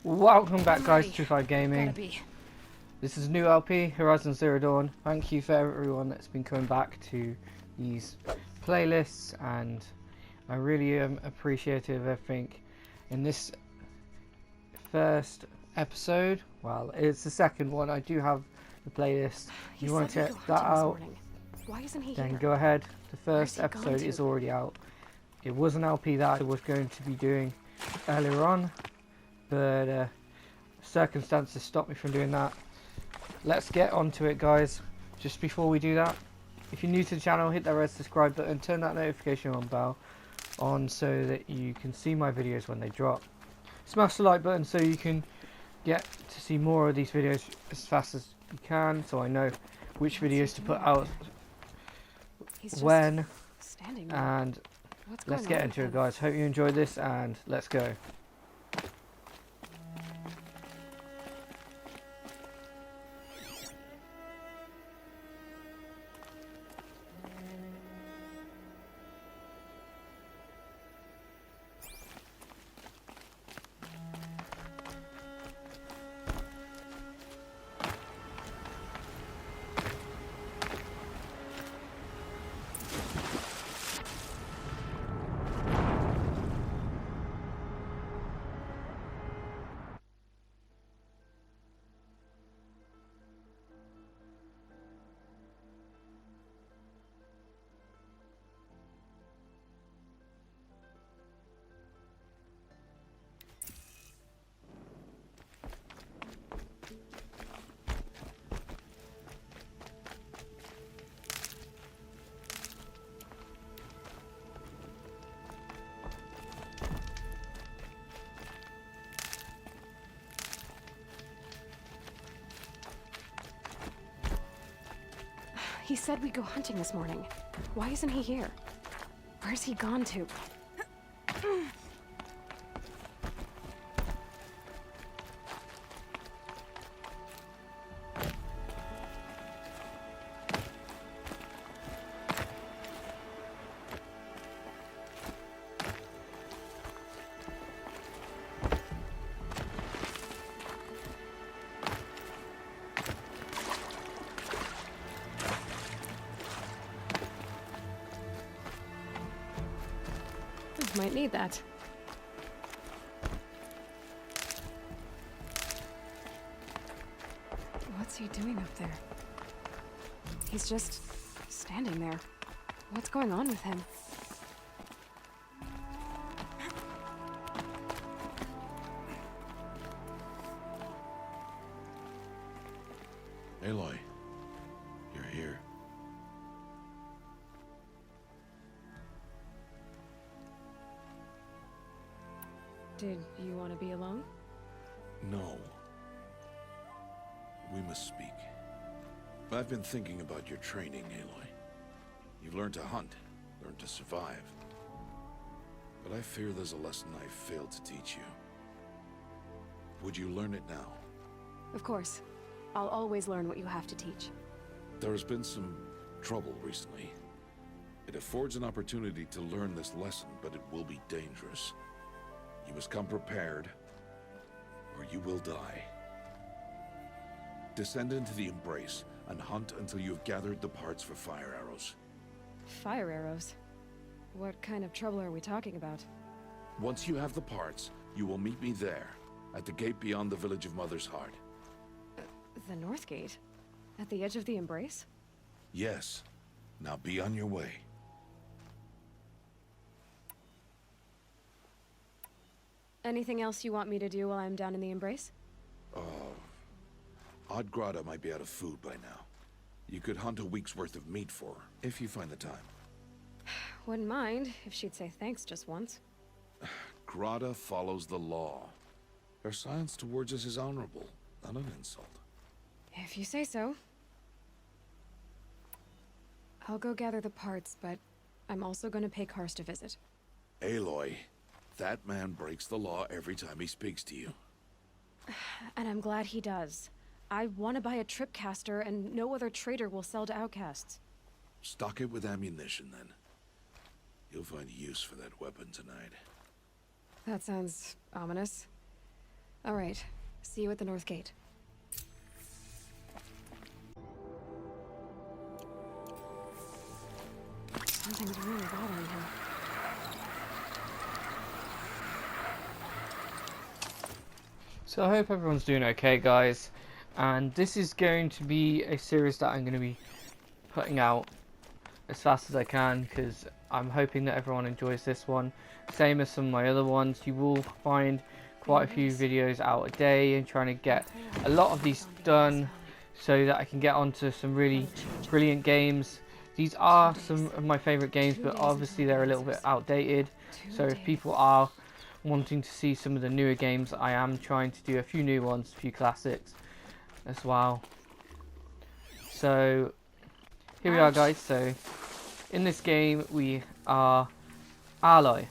Welcome back, I'm guys, ready. to 5 Gaming. Gotta be. This is new LP, Horizon Zero Dawn. Thank you for everyone that's been coming back to these playlists, and I really am appreciative of everything. In this first episode, well, it's the second one, I do have the playlist. If you want to check that out, Why isn't he then here? go ahead. The Where's first he gone episode to? is already out. It was an LP that I was going to be doing earlier on, but circumstances stopped me from doing that. Let's get onto it, guys. Just before we do that, if you're new to the channel, hit that red subscribe button, turn that notification bell on so that you can see my videos when they drop. Smash the like button so you can get to see more of these videos as fast as you can, so I know which videos to put out when. And let's get into it, guys. Hope you enjoyed this, and let's go. He said we'd go hunting this morning. Why isn't he here? Where's he gone to? Might need that. What's he doing up there? He's just standing there. What's going on with him? Aloy, you're here. Did you want to be alone? No. We must speak. I've been thinking about your training, Aloy. You've learned to hunt, learned to survive. But I fear there's a lesson I've failed to teach you. Would you learn it now? Of course. I'll always learn what you have to teach. There has been some trouble recently. It affords an opportunity to learn this lesson, but it will be dangerous. You must come prepared, or you will die. Descend into the Embrace and hunt until you have gathered the parts for fire arrows. Fire arrows? What kind of trouble are we talking about? Once you have the parts, you will meet me there, at the gate beyond the village of Mother's Heart. The North Gate? At the edge of the Embrace? Yes. Now be on your way. Anything else you want me to do while I'm down in the Embrace? Odd Grata might be out of food by now. You could hunt a week's worth of meat for her, if you find the time. Wouldn't mind if she'd say thanks just once. Grata follows the law. Her silence towards us is honorable, not an insult. If you say so. I'll go gather the parts, but I'm also going to pay Karst a visit. Aloy, that man breaks the law every time he speaks to you. And I'm glad he does. I want to buy a tripcaster, and no other trader will sell to outcasts. Stock it with ammunition, then. You'll find use for that weapon tonight. That sounds ominous. All right. See you at the North Gate. Something's really bothering him. So I hope everyone's doing okay, guys. And this is going to be a series that I'm going to be putting out as fast as I can, because I'm hoping that everyone enjoys this one. Same as some of my other ones. You will find quite a few videos out a day, and trying to get a lot of these done so that I can get onto some really brilliant games. These are some of my favorite games, but obviously they're a little bit outdated. So if people are wanting to see some of the newer games, I am trying to do a few new ones, a few classics as well. So here we are, guys. So in this game we are Aloy.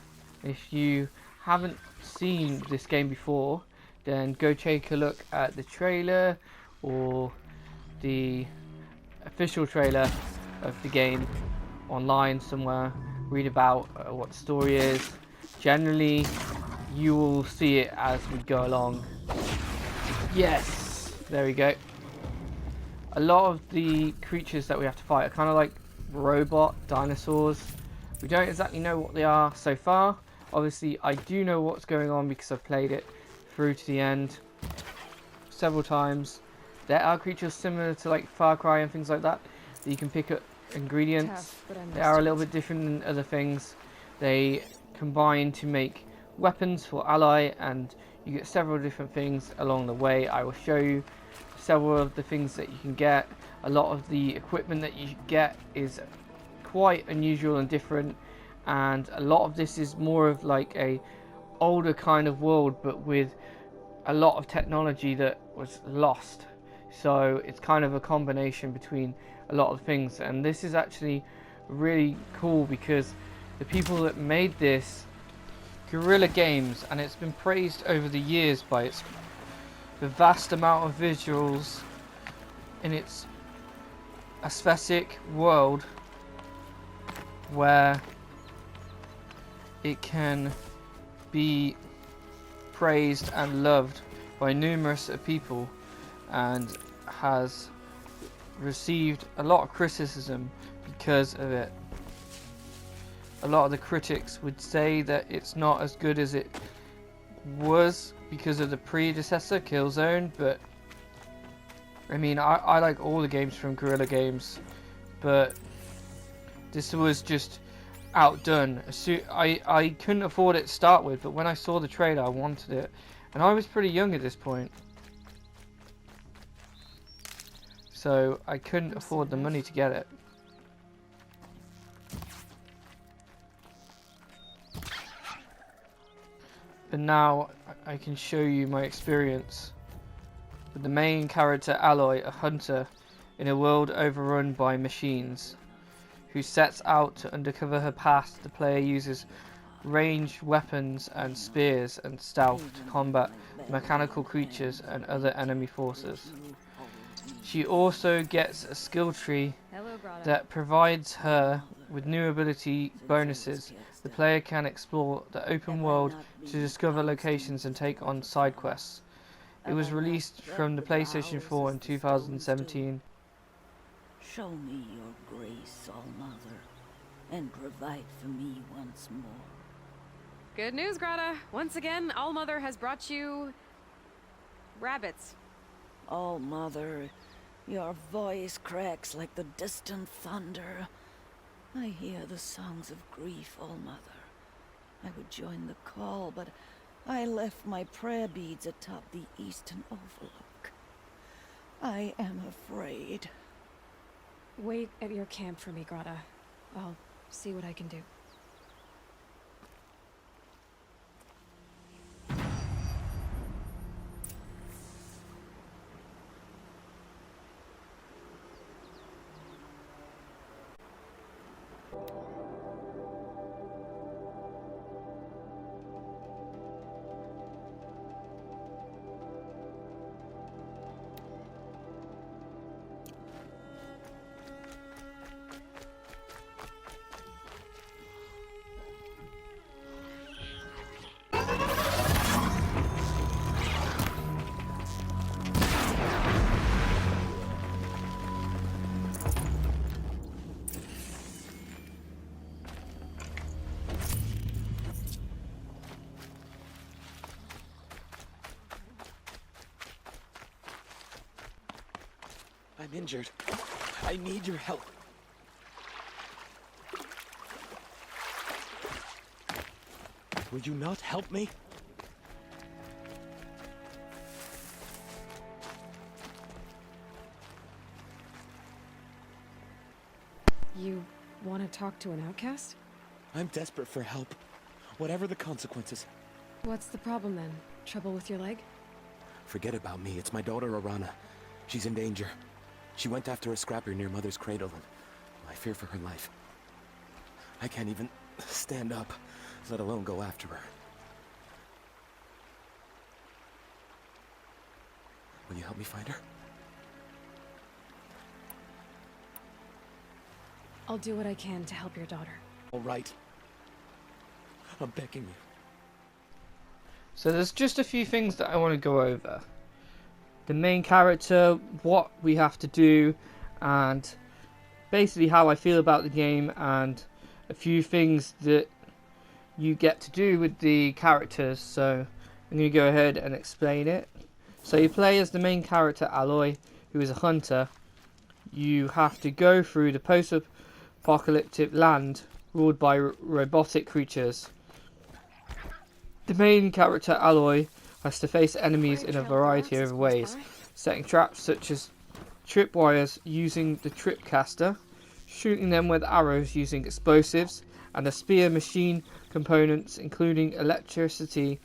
If you haven't seen this game before, then go take a look at the trailer or the official trailer of the game online somewhere. Read about what the story is. Generally you will see it as we go along. Yes, there we go. A lot of the creatures that we have to fight are kind of like robot dinosaurs. We don't exactly know what they are so far. Obviously I do know what's going on because I've played it through to the end several times. There are creatures similar to like Far Cry and things like that that you can pick up ingredients. They are a little bit different than other things. They combine to make weapons for Ally, and you get several different things along the way. I will show you several of the things that you can get. A lot of the equipment that you get is quite unusual and different, and a lot of this is more of like a older kind of world, but with a lot of technology that was lost. So it's kind of a combination between a lot of things, and this is actually really cool because the people that made this, Guerrilla Games, and it's been praised over the years by the vast amount of visuals in its aesthetic world, where it can be praised and loved by numerous people, and has received a lot of criticism because of it. A lot of the critics would say that it's not as good as it was because of the predecessor, Killzone, but I mean, I like all the games from Guerrilla Games, but this was just outdone. I couldn't afford it to start with, but when I saw the trailer I wanted it, and I was pretty young at this point, so I couldn't afford the money to get it. But now I can show you my experience with the main character Aloy, a hunter in a world overrun by machines, who sets out to uncover her past. The player uses ranged weapons and spears and stealth to combat mechanical creatures and other enemy forces. She also gets a skill tree that provides her with new ability bonuses. The player can explore the open world to discover locations and take on side quests. It was released from the PlayStation 4 in 2017. Show me your grace, All-Mother, and provide for me once more. Good news, Greta. Once again, All-Mother has brought you rabbits. All-Mother, your voice cracks like the distant thunder. I hear the songs of grief, All-Mother. I would join the call, but I left my prayer beads atop the eastern overlook. I am afraid. Wait at your camp for me, Greta. I'll see what I can do. I'm injured. I need your help. Will you not help me? You want to talk to an outcast? I'm desperate for help. Whatever the consequences. What's the problem then? Trouble with your leg? Forget about me. It's my daughter, Arana. She's in danger. She went after a scrapper near Mother's cradle, and I fear for her life. I can't even stand up, let alone go after her. Will you help me find her? I'll do what I can to help your daughter. All right. I'm begging you. So there's just a few things that I want to go over. The main character, what we have to do, and basically how I feel about the game, and a few things that you get to do with the characters. So I'm going to go ahead and explain it. So you play as the main character Aloy, who is a hunter. You have to go through the post-apocalyptic land ruled by robotic creatures. The main character Aloy has to face enemies in a variety of ways, setting traps such as tripwires using the tripcaster, shooting them with arrows using explosives, and a spear machine components including electricity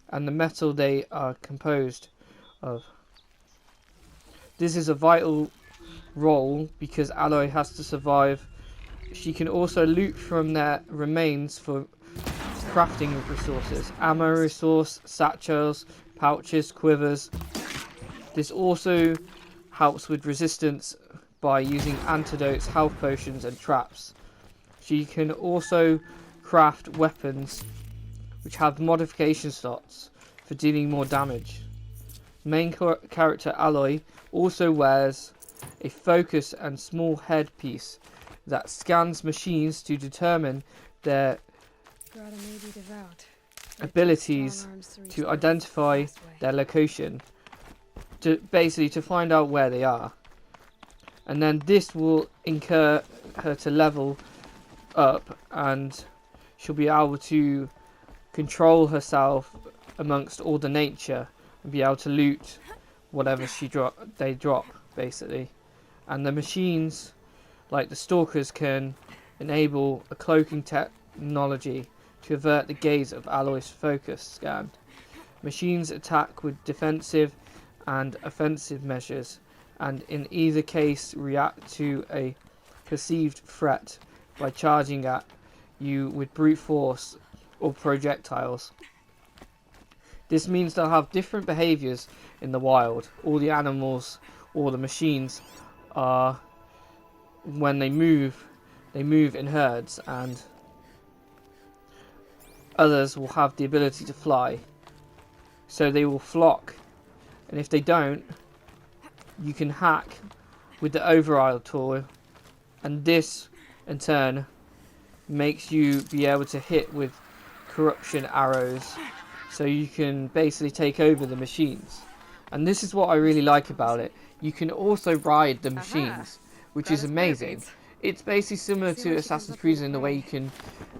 and the metal they are composed of. This is a vital role because Aloy has to survive. She can also loot from their remains for crafting resources, ammo resource, satchels, pouches, quivers. This also helps with resistance by using antidotes, health potions and traps. She can also craft weapons which have modification slots for dealing more damage. Main character Aloy also wears a focus and small headpiece that scans machines to determine their abilities to identify their location, to basically to find out where they are, and then this will incur her to level up, and she'll be able to control herself amongst all the nature and be able to loot whatever they drop basically. And the machines like the stalkers can enable a cloaking technology to avert the gaze of Aloy's focus scan. Machines attack with defensive and offensive measures, and in either case react to a perceived threat by charging at you with brute force or projectiles. This means they'll have different behaviours in the wild. All the animals or the machines are, when they move in herds, and others will have the ability to fly. So they will flock, and if they don't, you can hack with the override tool, and this in turn makes you be able to hit with corruption arrows, so you can basically take over the machines. And this is what I really like about it. You can also ride the machines, which is amazing. It's basically similar to Assassin's Creed in the way you can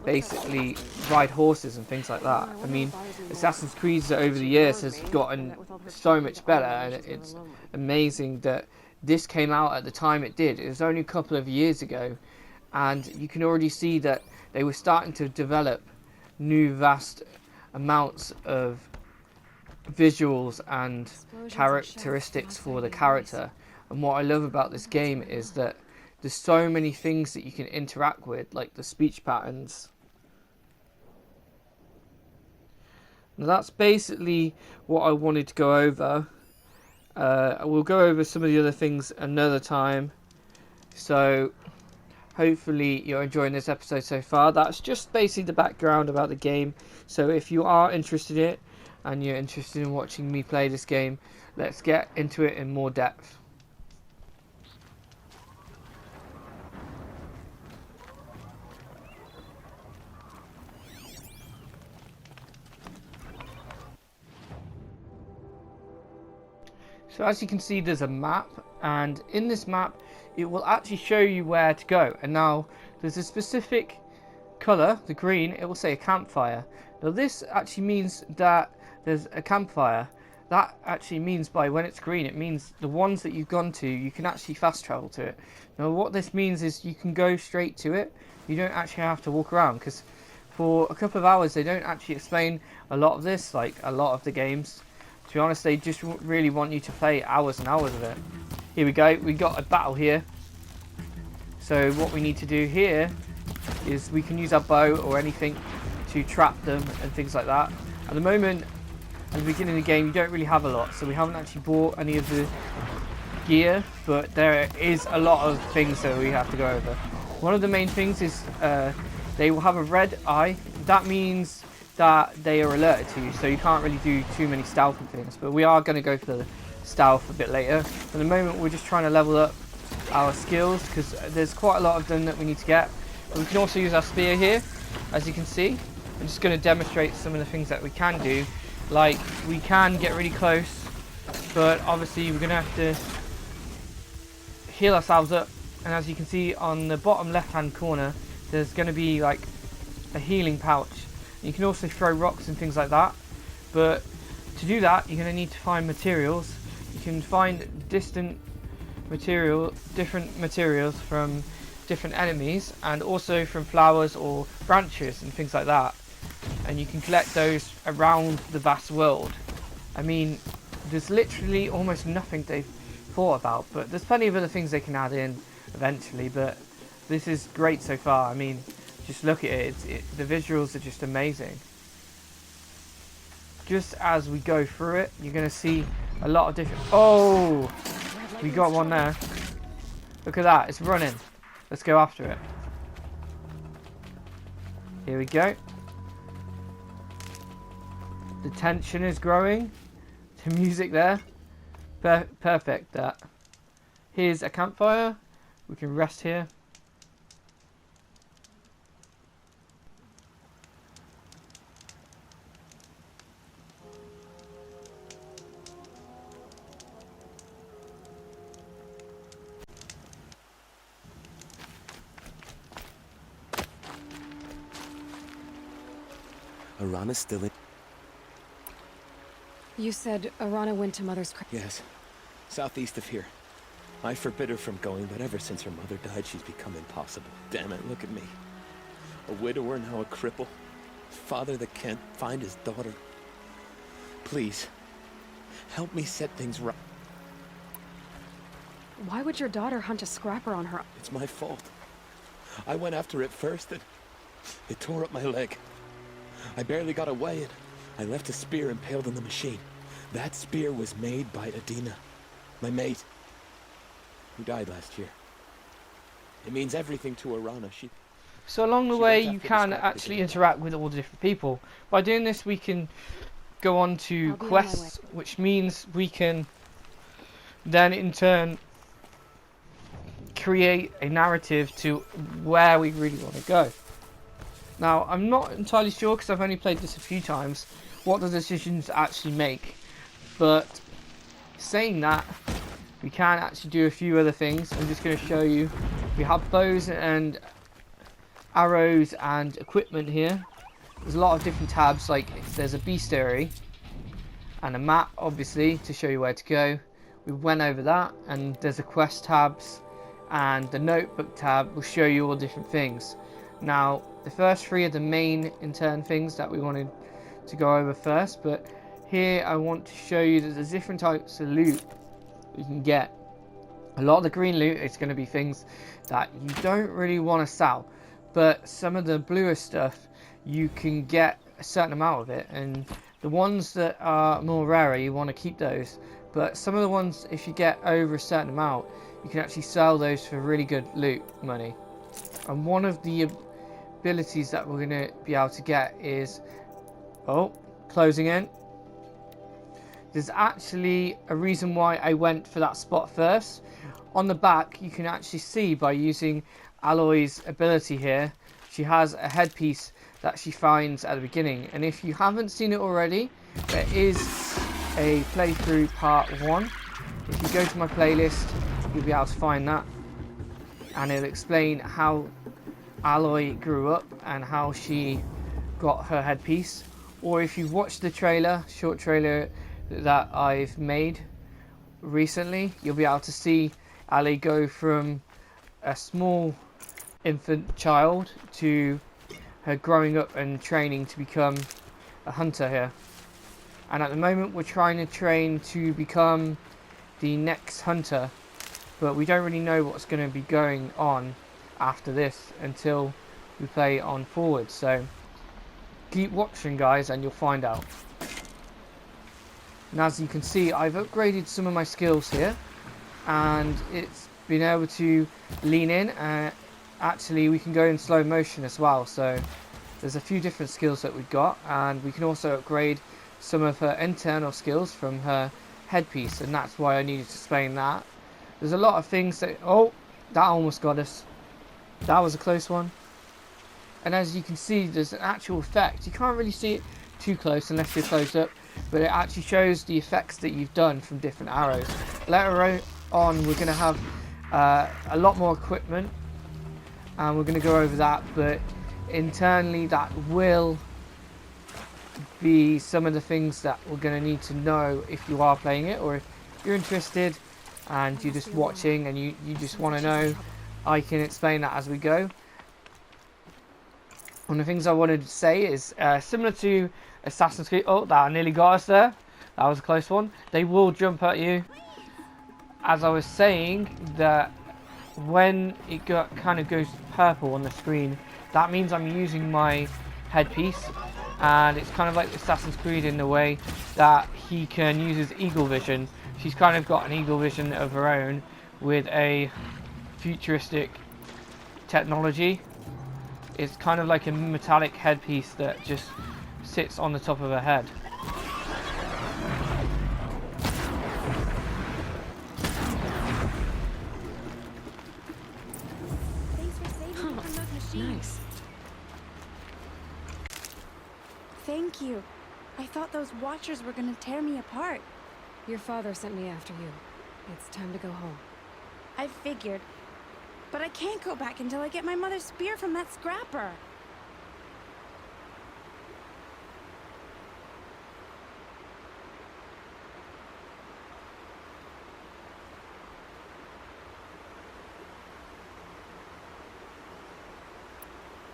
basically ride horses and things like that. I mean, Assassin's Creed over the years has gotten so much better, and it's amazing that this came out at the time it did. It was only a couple of years ago, and you can already see that they were starting to develop new vast amounts of visuals and characteristics for the character. And what I love about this game is that there's so many things that you can interact with, like the speech patterns. Now that's basically what I wanted to go over. We'll go over some of the other things another time. So hopefully you're enjoying this episode so far. That's just basically the background about the game. So if you are interested in it and you're interested in watching me play this game, let's get into it in more depth. So as you can see, there's a map, and in this map it will actually show you where to go. And now there's a specific color, the green, it will say a campfire. Now this actually means that there's a campfire. That actually means by when it's green, it means the ones that you've gone to, you can actually fast travel to it. Now what this means is you can go straight to it. You don't actually have to walk around, because for a couple of hours they don't actually explain a lot of this, like a lot of the games. To be honest, they just really want you to play hours and hours of it. Here we go, we got a battle here. So what we need to do here is we can use our bow or anything to trap them and things like that. At the moment, at the beginning of the game, you don't really have a lot, so we haven't actually bought any of the gear, but there is a lot of things that we have to go over. One of the main things is they will have a red eye. That means that they are alerted to you, so you can't really do too many stealthy things, but we are going to go for the stealth a bit later. At the moment, we're just trying to level up our skills, because there's quite a lot of them that we need to get. But we can also use our spear here, as you can see. I'm just going to demonstrate some of the things that we can do. Like, we can get really close, but obviously we're going to have to heal ourselves up. And as you can see on the bottom left hand corner, there's going to be like a healing pouch. You can also throw rocks and things like that, but to do that you're going to need to find materials. You can find different materials from different enemies, and also from flowers or branches and things like that, and you can collect those around the vast world. I mean, there's literally almost nothing they've thought about, but there's plenty of other things they can add in eventually, but this is great so far. I mean, just look at it, the visuals are just amazing. Just as we go through it, you're going to see a lot of different... Oh! We got one there. Look at that, it's running. Let's go after it. Here we go. The tension is growing. The music there. Perfect, that. Here's a campfire. We can rest here. Arana's still in... You said Arana went to Mother's cradle. Yes. Southeast of here. I forbid her from going, but ever since her mother died, she's become impossible. Damn it, look at me. A widower, now a cripple. Father that can't find his daughter. Please, help me set things right. Why would your daughter hunt a scrapper on her? It's my fault. I went after it first, and it tore up my leg. I barely got away, and I left a spear impaled on the machine. That spear was made by Adina, my mate, who died last year. It means everything to Arana. So along the way you can actually interact with all the different people. By doing this we can go on to quests, which means we can then in turn create a narrative to where we really want to go. Now I'm not entirely sure, because I've only played this a few times, what the decisions actually make, but saying that, we can actually do a few other things. I'm just going to show you. We have bows and arrows and equipment here. There's a lot of different tabs, like there's a bestiary and a map obviously to show you where to go. We went over that, and there's a quest tabs, and the notebook tab will show you all different things. Now the first three are the main in turn things that we wanted to go over first, but here I want to show you that there's different types of loot you can get. A lot of the green loot is going to be things that you don't really want to sell, but some of the bluer stuff you can get a certain amount of it, and the ones that are more rarer you want to keep those, but some of the ones, if you get over a certain amount, you can actually sell those for really good loot money. And one of the abilities that we're going to be able to get is, oh, closing in. There's actually a reason why I went for that spot first. On the back you can actually see, by using Aloy's ability here, she has a headpiece that she finds at the beginning, and if you haven't seen it already, there is a playthrough part 1 If you go to my playlist, you'll be able to find that, and it'll explain how Aloy grew up and how she got her headpiece. Or if you've watched the trailer, short trailer that I've made recently, you'll be able to see Aloy go from a small infant child to her growing up and training to become a hunter here. And at the moment we're trying to train to become the next hunter, but we don't really know what's going to be going on after this until we play on forward. So keep watching, guys, and you'll find out. And as you can see, I've upgraded some of my skills here, and it's been able to lean in. Actually, we can go in slow motion as well, so there's a few different skills that we've got, and we can also upgrade some of her internal skills from her headpiece, and that's why I needed to explain that. There's a lot of things that... Oh, that almost got us. That was a close one. And as you can see, there's an actual effect. You can't really see it too close unless you're close up, but it actually shows the effects that you've done from different arrows. Later on, we're going to have a lot more equipment, and we're going to go over that, but internally that will be some of the things that we're going to need to know if you are playing it, or if you're interested and you're just watching and you just want to know. I can explain that as we go. One of the things I wanted to say is similar to Assassin's Creed. Oh, that nearly got us there. That was a close one. They will jump at you. As I was saying, that when it kind of goes purple on the screen, that means I'm using my headpiece, and it's kind of like Assassin's Creed in the way that he can use his eagle vision. She's kind of got an eagle vision of her own with a futuristic technology. It's kind of like a metallic headpiece that just sits on the top of her head. Thanks for saving me from those machines. Nice. Thank you. I thought those watchers were gonna tear me apart. Your father sent me after you. It's time to go home. I figured. But I can't go back until I get my mother's spear from that scrapper.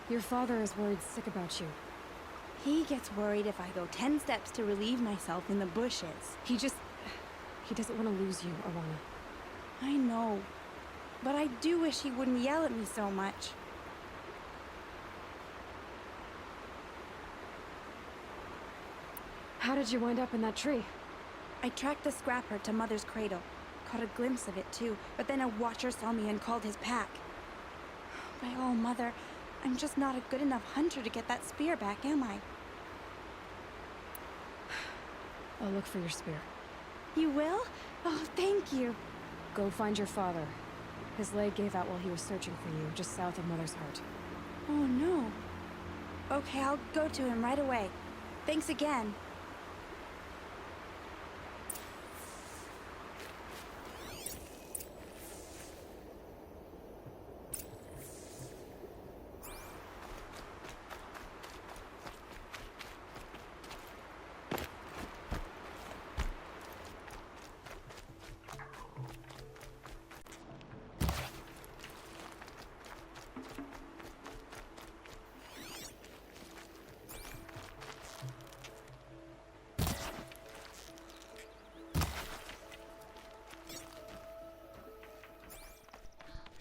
Your father is worried sick about you. He gets worried if I go 10 steps to relieve myself in the bushes. He doesn't want to lose you, Arana. I know. But I do wish he wouldn't yell at me so much. How did you wind up in that tree? I tracked the scrapper to Mother's cradle. Caught a glimpse of it too, but then a watcher saw me and called his pack. By all, Mother, I'm just not a good enough hunter to get that spear back, am I? I'll look for your spear. You will? Oh, thank you. Go find your father. His leg gave out while he was searching for you, just south of Mother's Heart. Oh, no. Okay, I'll go to him right away. Thanks again.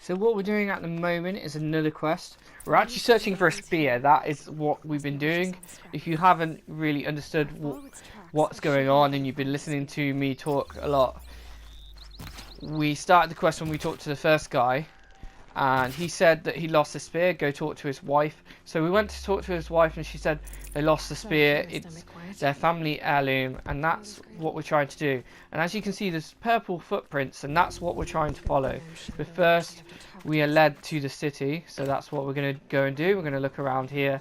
So what we're doing at the moment is another quest. We're actually searching for a spear. That is what we've been doing. If you haven't really understood what's going on and you've been listening to me talk a lot, we started the quest when we talked to the first guy, and he said that he lost the spear. Go talk to his wife. So we went to talk to his wife, and she said they lost the spear. It's their family heirloom, and that's what we're trying to do. And as you can see, there's purple footprints, and that's what we're trying to follow. But first, we are led to the city, so that's what we're going to go and do. We're going to look around here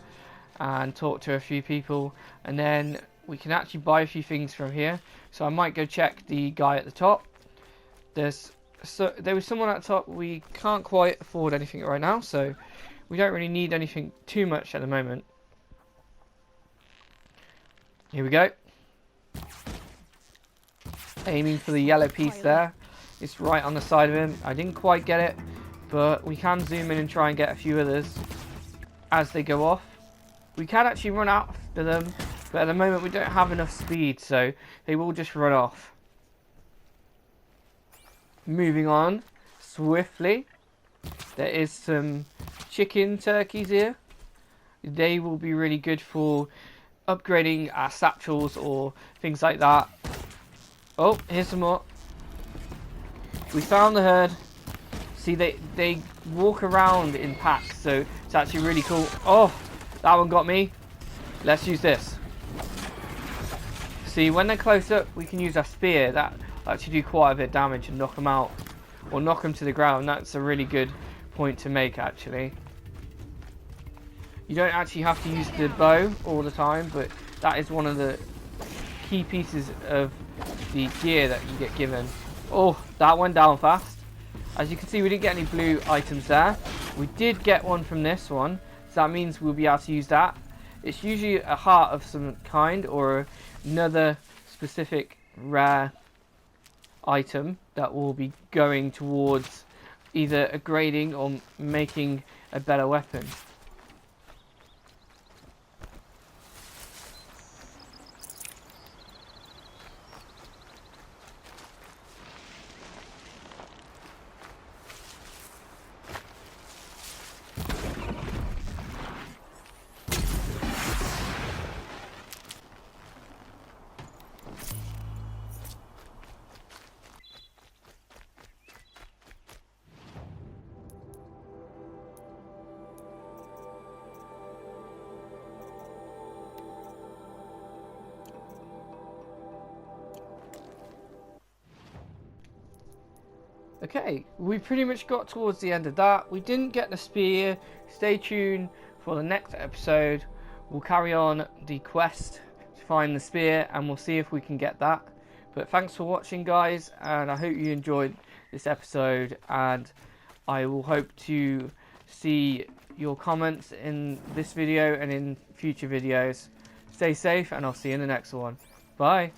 and talk to a few people, and then we can actually buy a few things from here. So I might go check the guy at the top, there was someone at the top. We can't quite afford anything right now, so we don't really need anything too much at the moment. Here we go. Aiming for the yellow piece there. It's right on the side of him. I didn't quite get it, but we can zoom in and try and get a few others as they go off. We can actually run after them, but at the moment we don't have enough speed, so they will just run off. Moving on swiftly. There is some chicken turkeys here. They will be really good for upgrading our satchels or things like that. Oh, here's some more. We found the herd. See, they walk around in packs, so it's actually really cool. Oh, that one got me. Let's use this. See, when they're close up, we can use our spear. That actually do quite a bit of damage and knock them out. Or knock them to the ground. That's a really good point to make, actually. You don't actually have to use the bow all the time, but that is one of the key pieces of the gear that you get given. Oh, that went down fast. As you can see, we didn't get any blue items there. We did get one from this one, so that means we'll be able to use that. It's usually a heart of some kind or another specific rare item that will be going towards either upgrading or making a better weapon. Okay, we pretty much got towards the end of that. We didn't get the spear. Stay tuned for the next episode. We'll carry on the quest to find the spear and we'll see if we can get that. But thanks for watching, guys, and I hope you enjoyed this episode, and I will hope to see your comments in this video and in future videos. Stay safe, and I'll see you in the next one. Bye.